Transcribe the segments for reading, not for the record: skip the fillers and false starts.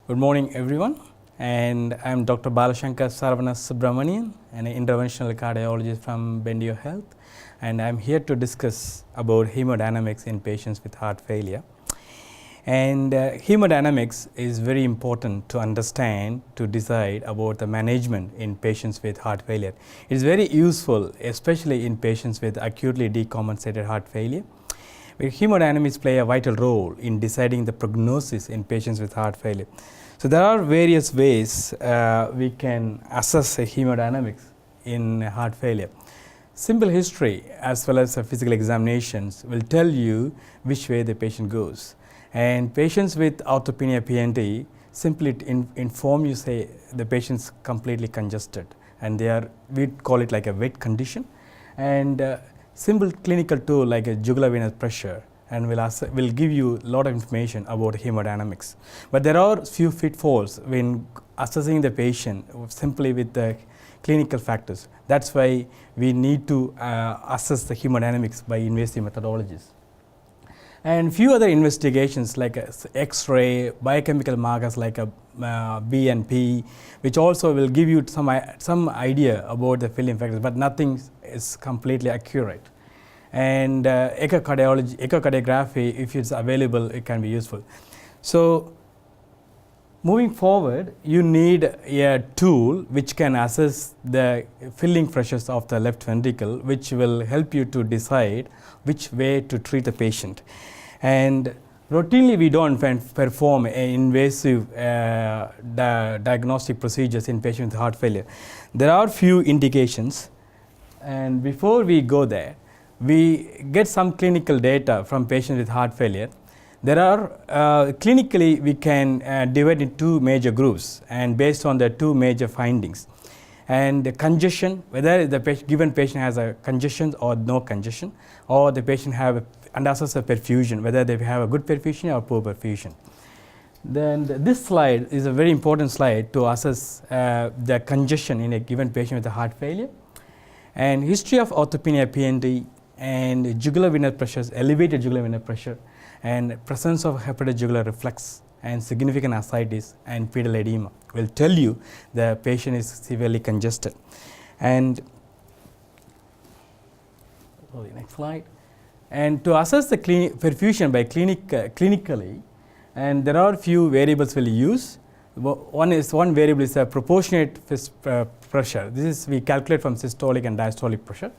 Good morning, everyone, and I'm Dr. Bala Subramanian, an interventional cardiologist from Bendio Health, and I'm here to discuss about hemodynamics in patients with heart failure. And hemodynamics is very important to understand to decide about the management in patients with heart failure. It is very useful, especially in patients with acutely decompensated heart failure. Hemodynamics play a vital role in deciding the prognosis in patients with heart failure. So there are various ways we can assess hemodynamics in heart failure. Simple history as well as physical examinations will tell you which way the patient goes. And patients with osteopenia PNT simply inform you, say the patient's completely congested and we call it like a wet condition. And simple clinical tool like a jugular venous pressure and will give you a lot of information about hemodynamics. But there are few pitfalls when assessing the patient simply with the clinical factors. That's why we need to assess the hemodynamics by invasive methodologies. And few other investigations like X-ray, biochemical markers like a BNP, which also will give you some idea about the filling factors, but nothing is completely accurate. And echocardiography, if it's available, it can be useful. So moving forward, you need a tool which can assess the filling pressures of the left ventricle, which will help you to decide which way to treat the patient. And routinely, we don't perform invasive diagnostic procedures in patients with heart failure. There are few indications, and before we go there, we get some clinical data from patients with heart failure. There are clinically we can divide in two major groups, and based on the two major findings. And the congestion, whether the given patient has a congestion or no congestion, or the patient and assess a perfusion, whether they have a good perfusion or poor perfusion. Then this slide is a very important slide to assess the congestion in a given patient with a heart failure. And history of osteopenia PNT and jugular venous pressures, elevated jugular venous pressure, and presence of hepatojugular reflux and significant ascites and pedal edema will tell you the patient is severely congested. And next slide. And to assess the perfusion by clinically, and there are few variables we'll use. One variable is a proportionate pressure. This is we calculate from systolic and diastolic pressure,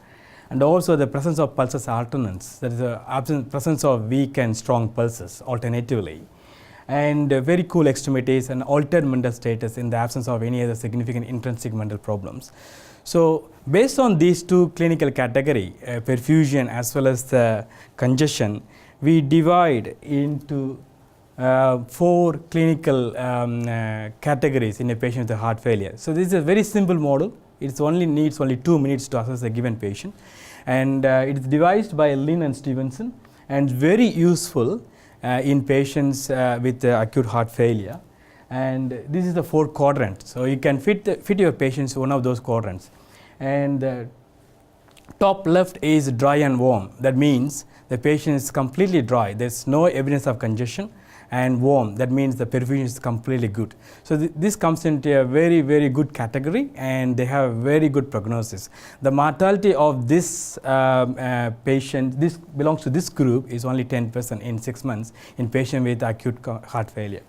and also the presence of pulses alternans. That is the presence of weak and strong pulses alternatively, and very cool extremities and altered mental status in the absence of any other significant intrinsic mental problems. So based on these two clinical categories, perfusion as well as the congestion, we divide into 4 clinical categories in a patient with heart failure. So this is a very simple model. It needs only 2 minutes to assess a given patient, and it is devised by Lin and Stevenson, and very useful in patients with acute heart failure. And this is the 4 quadrants. So you can fit your patients one of those quadrants. And the top left is dry and warm. That means the patient is completely dry. There's no evidence of congestion. And warm, that means the perfusion is completely good. So this comes into a very, very good category, and they have very good prognosis. The mortality of this patient, this belongs to this group, is only 10% in 6 months in patient with acute heart failure.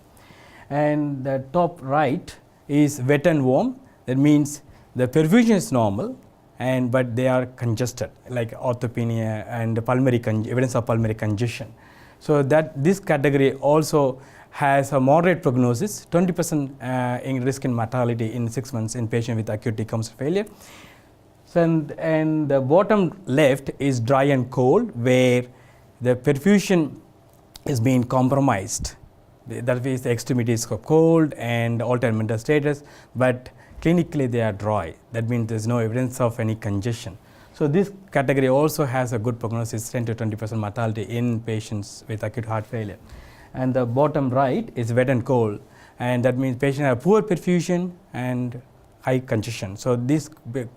And the top right is wet and warm. That means the perfusion is normal, but they are congested, like osteopenia and pulmonary evidence of pulmonary congestion. So that this category also has a moderate prognosis, 20% in risk in mortality in 6 months in patient with acute decompensated failure. So and the bottom left is dry and cold, where the perfusion is being compromised. That means the extremities are cold and altered mental status, but clinically they are dry. That means there is no evidence of any congestion. So this category also has a good prognosis, 10 to 20% mortality in patients with acute heart failure. And the bottom right is wet and cold, and that means patients have poor perfusion and high congestion. So this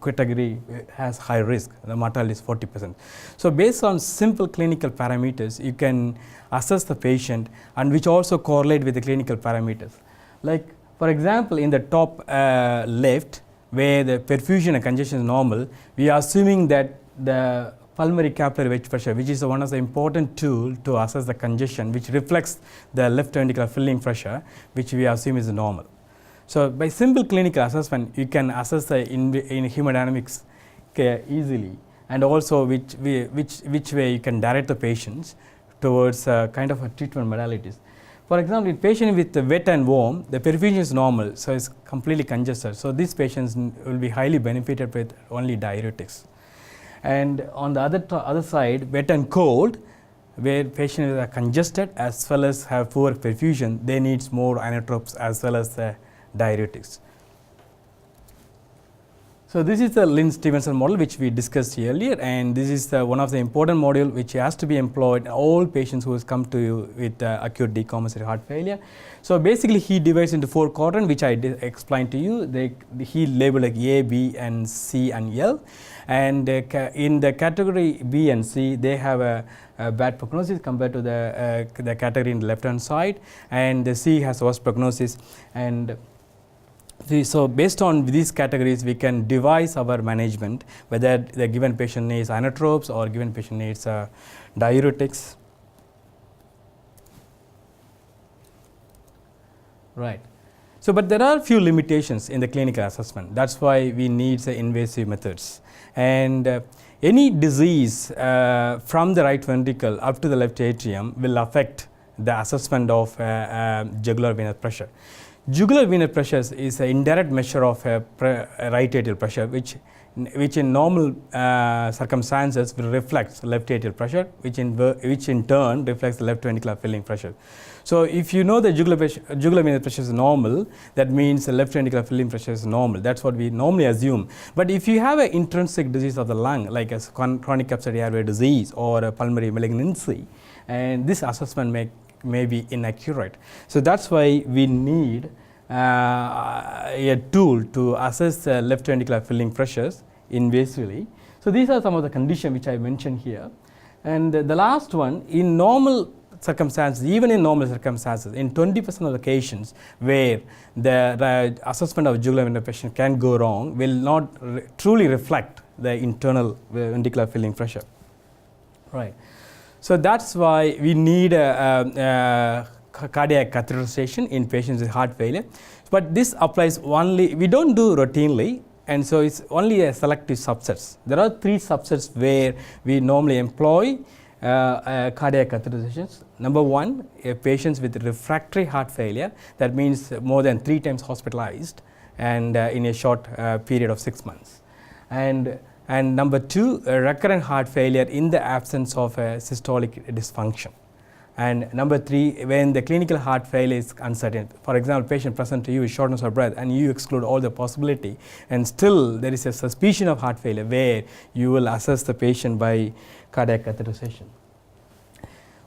category has high risk. The mortality is 40%. So based on simple clinical parameters, you can assess the patient, and which also correlate with the clinical parameters. Like for example, in the top left, where the perfusion and congestion is normal, we are assuming that the pulmonary capillary wedge pressure, which is one of the important tool to assess the congestion, which reflects the left ventricular filling pressure, which we assume is normal. So by simple clinical assessment, you can assess the in hemodynamics easily, and also which way you can direct the patients towards kind of a treatment modalities. For example, in patient with wet and warm, the perfusion is normal, so it's completely congested. So these patients will be highly benefited with only diuretics. And on the other side, wet and cold, where patients are congested as well as have poor perfusion, they need more inotropes as well as diuretics. So this is the Lynn-Stevenson model which we discussed earlier, and this is one of the important module which has to be employed in all patients who has come to you with acute decompensatory heart failure. So basically he divides into 4 quadrants, which I explained to you. He labeled like A, B and C and L, and in the category B and C they have a bad prognosis compared to the category in the left hand side, and the C has worse prognosis. And so based on these categories, we can devise our management, whether the given patient needs inotropes or given patient needs diuretics. Right. So but there are few limitations in the clinical assessment. That's why we need invasive methods. And any disease from the right ventricle up to the left atrium will affect the assessment of jugular venous pressure. Jugular venous pressure is an indirect measure of right atrial pressure, which in normal circumstances will reflect left atrial pressure, which in turn reflects the left ventricular filling pressure. So if you know the jugular venous pressure is normal, that means the left ventricular filling pressure is normal. That's what we normally assume. But if you have an intrinsic disease of the lung, like a chronic capillary airway disease or a pulmonary malignancy, and this assessment may be inaccurate. So that's why we need a tool to assess left ventricular filling pressures invasively. So these are some of the conditions which I mentioned here. And the last one, in normal circumstances, even in normal circumstances, in 20% of the cases where the assessment of jugular venous pressure can go wrong, will not truly reflect the internal ventricular filling pressure. Right. So that's why we need cardiac catheterization in patients with heart failure. But this applies only, we don't do routinely, and so it's only a selective subsets. There are 3 subsets where we normally employ cardiac catheterizations. Number 1, patients with refractory heart failure, that means more than 3 times hospitalized and in a short period of 6 months. And number 2, recurrent heart failure in the absence of a systolic dysfunction. And number 3, when the clinical heart failure is uncertain. For example, patient present to you with shortness of breath and you exclude all the possibility, and still there is a suspicion of heart failure, where you will assess the patient by cardiac catheterization.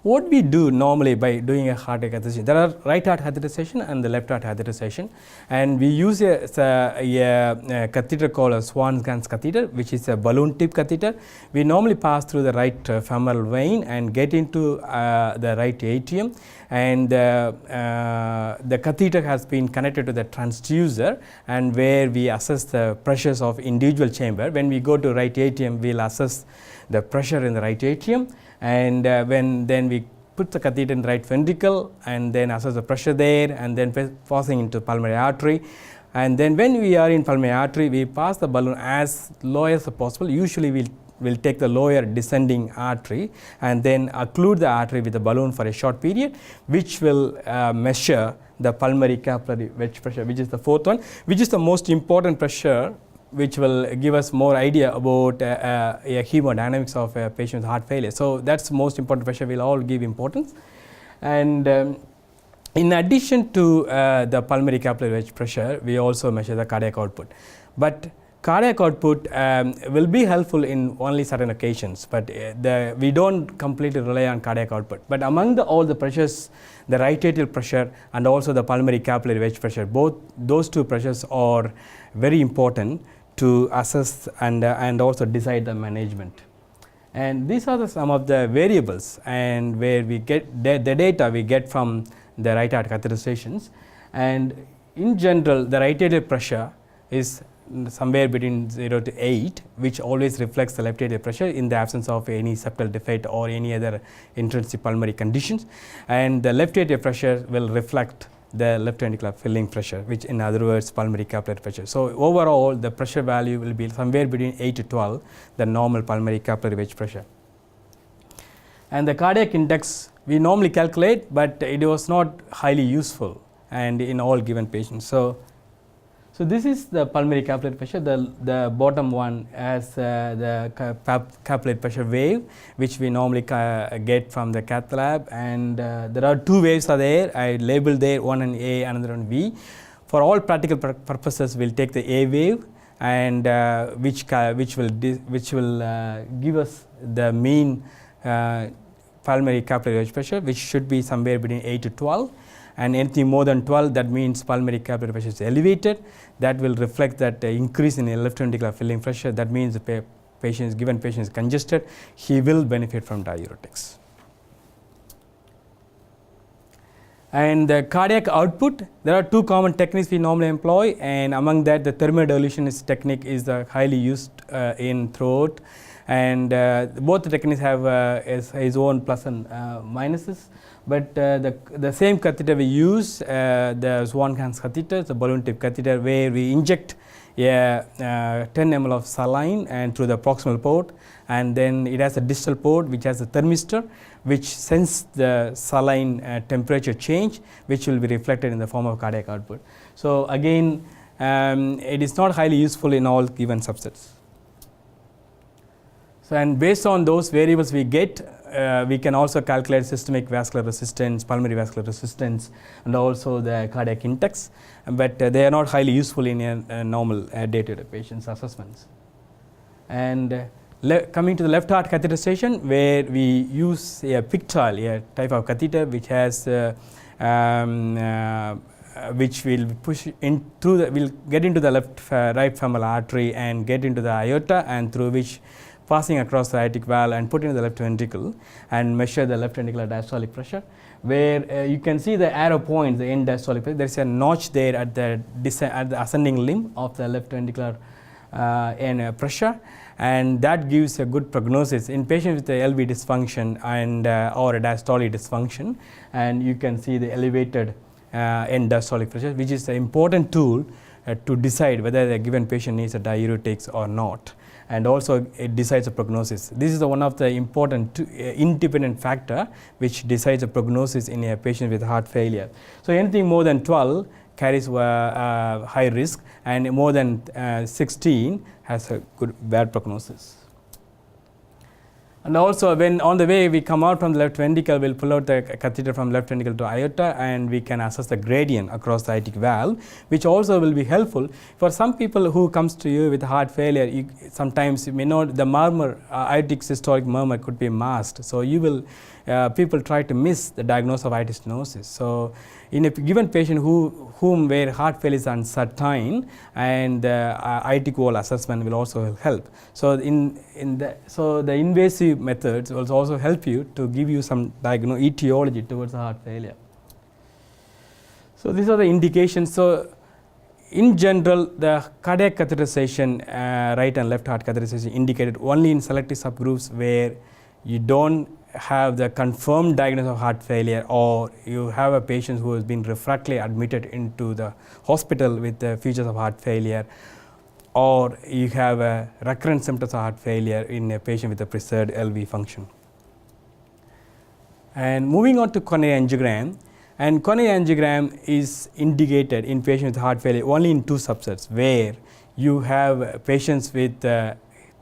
What we do normally by doing a cardiac catheterization, there are right heart catheterization and the left heart catheterization, and we use a catheter called a Swan-Ganz catheter, which is a balloon tip catheter. We normally pass through the right femoral vein and get into the right atrium, and the catheter has been connected to the transducer, and where we assess the pressures of individual chamber. When we go to right atrium, we'll assess the pressure in the right atrium, and then we put the catheter in the right ventricle and then assess the pressure there, and then passing into pulmonary artery. And then when we are in pulmonary artery, we pass the balloon as low as possible. Usually we'll take the lower descending artery and then occlude the artery with the balloon for a short period, which will measure the pulmonary capillary wedge pressure, which is the 4th one, which is the most important pressure, which will give us more idea about hemodynamics of a patient with heart failure. So that's the most important pressure we'll all give importance. And in addition to the pulmonary capillary wedge pressure, we also measure the cardiac output. But cardiac output will be helpful in only certain occasions, but we don't completely rely on cardiac output. But among all the pressures, the right atrial pressure and also the pulmonary capillary wedge pressure, both those 2 pressures are very important to assess and also decide the management. And these are some of the variables, and where we get the data we get from the right heart catheterizations. And in general, the right atrial pressure is somewhere between 0 to 8, which always reflects the left atrial pressure in the absence of any septal defect or any other intrinsic pulmonary conditions. And the left atrial pressure will reflect the left ventricular filling pressure, which in other words pulmonary capillary pressure. So overall, the pressure value will be somewhere between 8 to 12, the normal pulmonary capillary wedge pressure. And the cardiac index we normally calculate, but it was not highly useful and in all given patients. So this is the pulmonary capillary pressure. The bottom one has the capillary pressure wave, which we normally get from the cath lab, and there are two waves are there. I labeled there, one on A, another on B. For all practical purposes, we'll take the A wave, and which will give us the mean pulmonary capillary wedge pressure, which should be somewhere between 8 to 12. And anything more than 12, that means pulmonary capillary pressure is elevated. That will reflect that increase in the left ventricular filling pressure. That means the given patient is congested, he will benefit from diuretics. And the cardiac output, there are two common techniques we normally employ, and among that the thermodilution technique is the highly used in throat, and both the techniques have its own plus and minuses. But the same catheter we use, the Swan-Ganz catheter, the balloon tip catheter, where we inject 10 ml of saline and through the proximal port, and then it has a distal port which has a thermistor which senses the saline temperature change, which will be reflected in the form of cardiac output. So again, it is not highly useful in all given subsets. So, and based on those variables we get, we can also calculate systemic vascular resistance, pulmonary vascular resistance, and also the cardiac index, but they are not highly useful in a normal day-to-day patients' assessments. And coming to the left heart catheterization, where we use a pictorial, a type of catheter which has which will push in through the, will get into the right femoral artery and get into the aorta, and through which passing across the aortic valve and put into the left ventricle and measure the left ventricular diastolic pressure, where you can see the arrow points, the end diastolic pressure. There is a notch there at the ascending limb of the left ventricular pressure, and that gives a good prognosis in patients with the LV dysfunction and or a diastolic dysfunction. And you can see the elevated end diastolic pressure, which is an important tool to decide whether the given patient needs a diuretics or not. And also it decides a prognosis. This is one of the important independent factor which decides a prognosis in a patient with heart failure. So anything more than 12 carries high risk, and more than 16 has a good bad prognosis. And also when on the way we come out from the left ventricle, we'll pull out the catheter from left ventricle to aorta, and we can assess the gradient across the aortic valve, which also will be helpful. For some people who comes to you with heart failure, sometimes you may not, the murmur, aortic systolic murmur could be masked. So you will, people try to miss the diagnosis of aortic stenosis. So in a given patient where heart failure is uncertain, and the aortic wall assessment will also help. So the invasive methods will also help you to give you some etiology towards the heart failure. So these are the indications. So in general, the cardiac catheterization, right and left heart catheterization, indicated only in selective subgroups where you don't have the confirmed diagnosis of heart failure, or you have a patient who has been refractorily admitted into the hospital with the features of heart failure, or you have a recurrent symptoms of heart failure in a patient with a preserved LV function. And moving on to coronary angiogram, and coronary angiogram is indicated in patients with heart failure only in two subsets, where you have patients with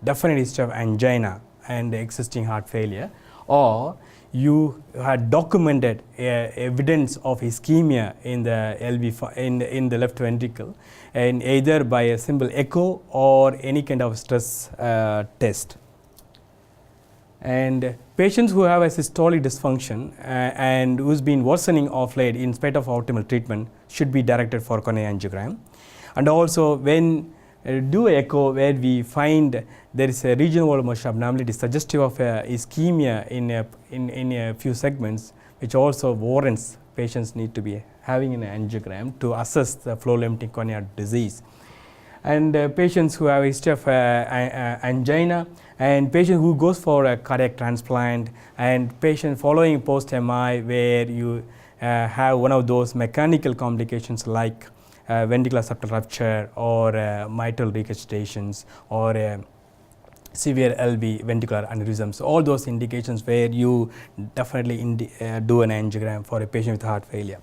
definite history of angina and existing heart failure, or you had documented evidence of ischemia in the LV in the left ventricle, and either by a simple echo or any kind of stress test. And patients who have a systolic dysfunction and who's been worsening of late in spite of optimal treatment should be directed for coronary angiogram. And also when do echo, where we find there is a regional wall motion abnormality suggestive of ischemia in a few segments, which also warrants patients need to be having an angiogram to assess the flow limiting coronary disease. And patients who have a history of angina, and patient who goes for a cardiac transplant, and patient following post-MI where you have one of those mechanical complications like ventricular septal rupture or mitral regurgitations or severe LV ventricular aneurysms, all those indications where you definitely do an angiogram for a patient with heart failure.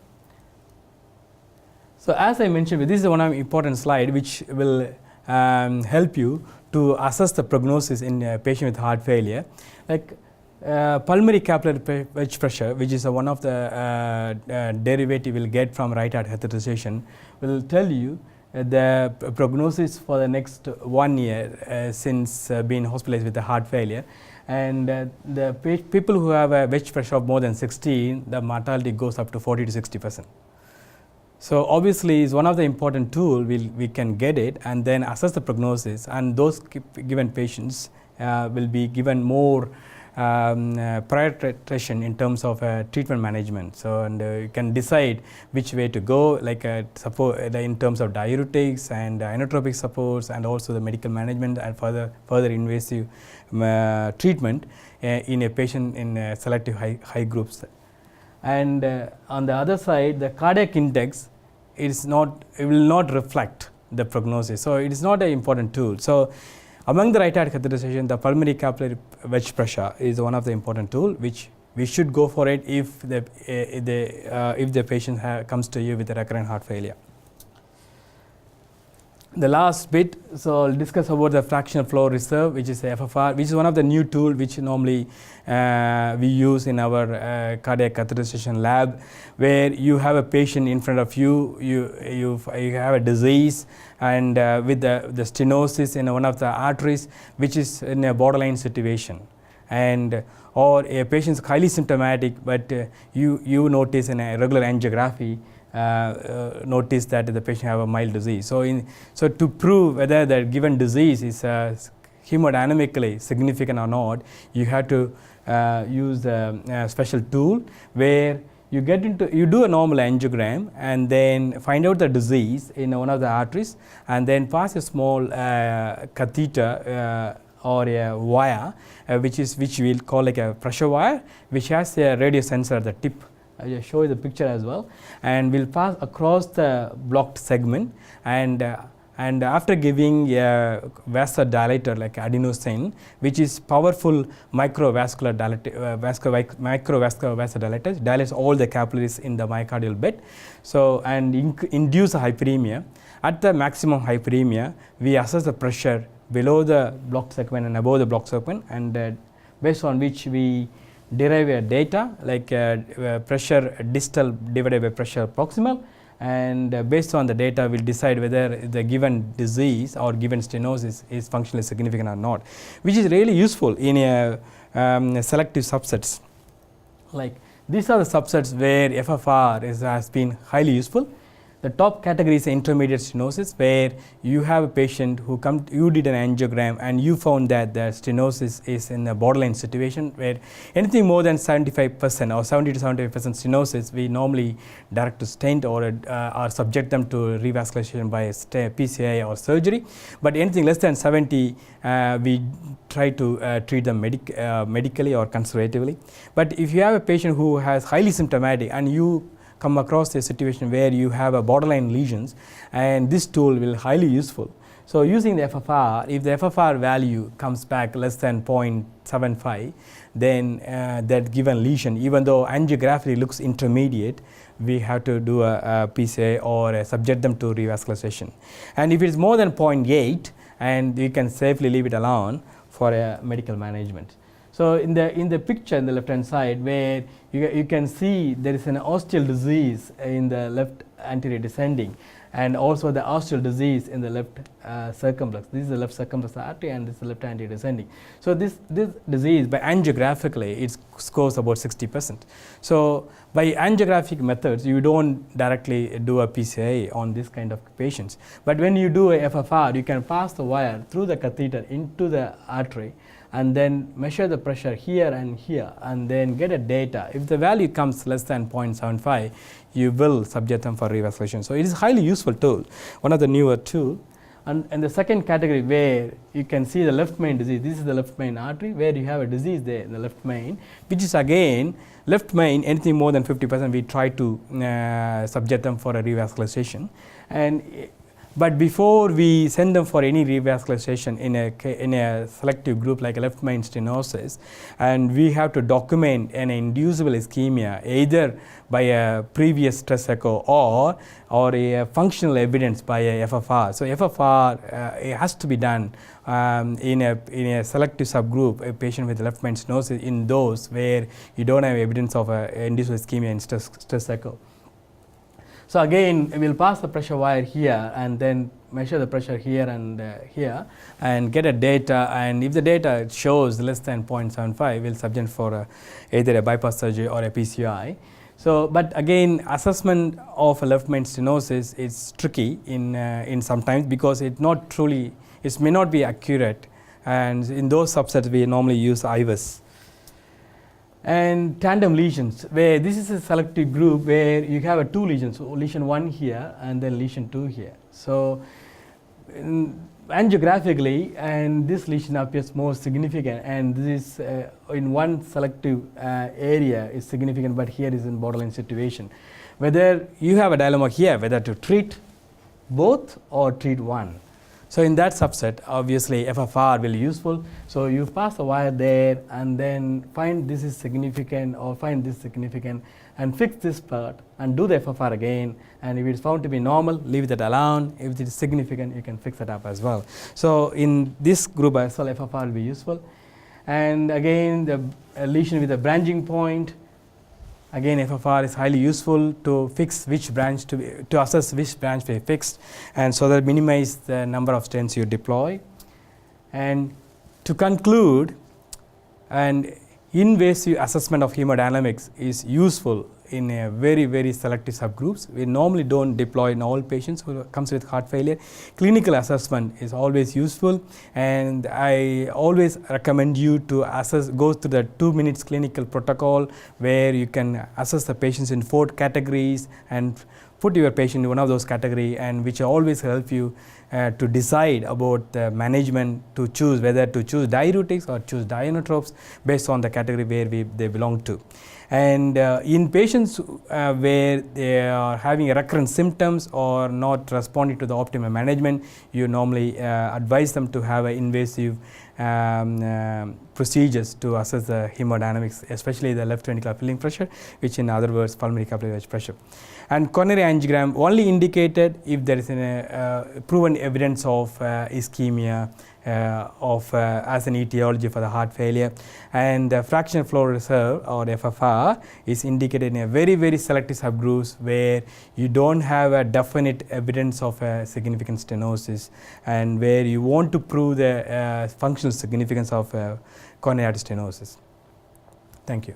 So as I mentioned, this is one of the important slide which will help you to assess the prognosis in a patient with heart failure. Like pulmonary capillary wedge pressure, which is one of the derivative we'll get from right heart catheterization, will tell you the prognosis for the next 1 year since being hospitalized with a heart failure. And the people who have a wedge pressure of more than 16, the mortality goes up to 40 to 60%. So obviously it's one of the important tool we can get it and then assess the prognosis, and those given patients will be given more prioritization in terms of treatment management. So and you can decide which way to go, like support in terms of diuretics and inotropic supports, and also the medical management and further invasive treatment in a patient in selective high groups. And on the other side, the cardiac index it will not reflect the prognosis, so it is not an important tool. So among the right heart catheterization, the pulmonary capillary wedge pressure is one of the important tool which we should go for it if the patient comes to you with a recurrent heart failure. The last bit, so I'll discuss about the fractional flow reserve, which is FFR, which is one of the new tool which normally we use in our cardiac catheterization lab, where you have a patient in front of you, you have a disease, and with the stenosis in one of the arteries, which is in a borderline situation, and or a patient is highly symptomatic, but you notice in a regular angiography notice that the patient have a mild disease. So to prove whether the given disease is hemodynamically significant or not, you have to use a special tool where you do a normal angiogram and then find out the disease in one of the arteries, and then pass a small catheter or a wire, which we'll call like a pressure wire, which has a radio sensor at the tip. I'll show you the picture as well, and we'll pass across the blocked segment, and after giving a vasodilator like adenosine, which is powerful microvascular vasodilator, dilates all the capillaries in the myocardial bed, so and induce a hyperemia. At the maximum hyperemia, we assess the pressure below the blocked segment and above the blocked segment, and based on which we derive a data like pressure distal divided by pressure proximal, and based on the data we'll decide whether the given disease or given stenosis is functionally significant or not, which is really useful in a selective subsets. Like these are the subsets where FFR has been highly useful. The top category is intermediate stenosis, where you have a patient who you did an angiogram and you found that the stenosis is in a borderline situation, where anything more than 75% or 70 to 75% stenosis, we normally direct to stent or subject them to revascularization by PCI or surgery. But anything less than 70, we try to treat them medically or conservatively. But if you have a patient who has highly symptomatic and you come across a situation where you have a borderline lesions, and this tool will highly useful. So using the FFR, if the FFR value comes back less than 0.75, then that given lesion, even though angiography looks intermediate, we have to do a PCA or subject them to revascularization. And if it is more than 0.8, and we can safely leave it alone for a medical management. So in the picture in the left hand side, where you can see there is an osteal disease in the left anterior descending, and also the osteal disease in the left circumflex. This is the left circumflex artery, and this is the left anterior descending. So this disease, by angiographically, it scores about 60%. So by angiographic methods, you don't directly do a PCA on this kind of patients. But when you do a FFR, you can pass the wire through the catheter into the artery, and then measure the pressure here and here, and then get a data. If the value comes less than 0.75, you will subject them for revascularization. So it is highly useful tool, one of the newer tool. And the second category where you can see the left main disease, this is the left main artery where you have a disease there in the left main, which is again left main, anything more than 50% we try to subject them for a revascularization. But before we send them for any revascularization in a selective group like a left main stenosis, and we have to document an inducible ischemia either by a previous stress echo or a functional evidence by a FFR. So FFR it has to be done in a selective subgroup, a patient with left main stenosis, in those where you don't have evidence of inducible ischemia in stress echo. So again, we will pass the pressure wire here and then measure the pressure here and get a data, and if the data shows less than 0.75, we will subject for either a bypass surgery or a PCI. So, but again, assessment of a left main stenosis is tricky in sometimes because it may not be accurate, and in those subsets we normally use IVUS. And tandem lesions, where this is a selective group where you have two lesions, so lesion 1 here and then lesion 2 here. So angiographically, and this lesion appears more significant, and this in one selective area is significant, but here is in borderline situation. Whether you have a dilemma here, whether to treat both or treat one. So in that subset, obviously FFR will be useful. So you pass the wire there and then find this is significant or find this significant and fix this part and do the FFR again. And if it is found to be normal, leave that alone. If it is significant, you can fix it up as well. So in this group as well, FFR will be useful. And again, the lesion with a branching point. Again, FFR is highly useful to fix which branch to assess which branch to be fixed, and so that minimize the number of stents you deploy. And to conclude, an invasive assessment of hemodynamics is useful in a very selective subgroups. We normally don't deploy in all patients who comes with heart failure. Clinical assessment is always useful, and I always recommend you to go through the 2 minutes clinical protocol where you can assess the patients in 4 categories and put your patient in one of those categories, and which always help you to decide about the management, to choose whether to choose diuretics or choose ionotropes based on the category where they belong to. And in patients where they are having recurrent symptoms or not responding to the optimal management, you normally advise them to have invasive procedures to assess the hemodynamics, especially the left ventricular filling pressure, which in other words pulmonary capillary wedge pressure. And coronary angiogram only indicated if there is a proven evidence of ischemia as an etiology for the heart failure, and the fractional flow reserve or FFR is indicated in a very selective subgroups where you don't have a definite evidence of a significant stenosis, and where you want to prove the functional significance of coronary artery stenosis. Thank you.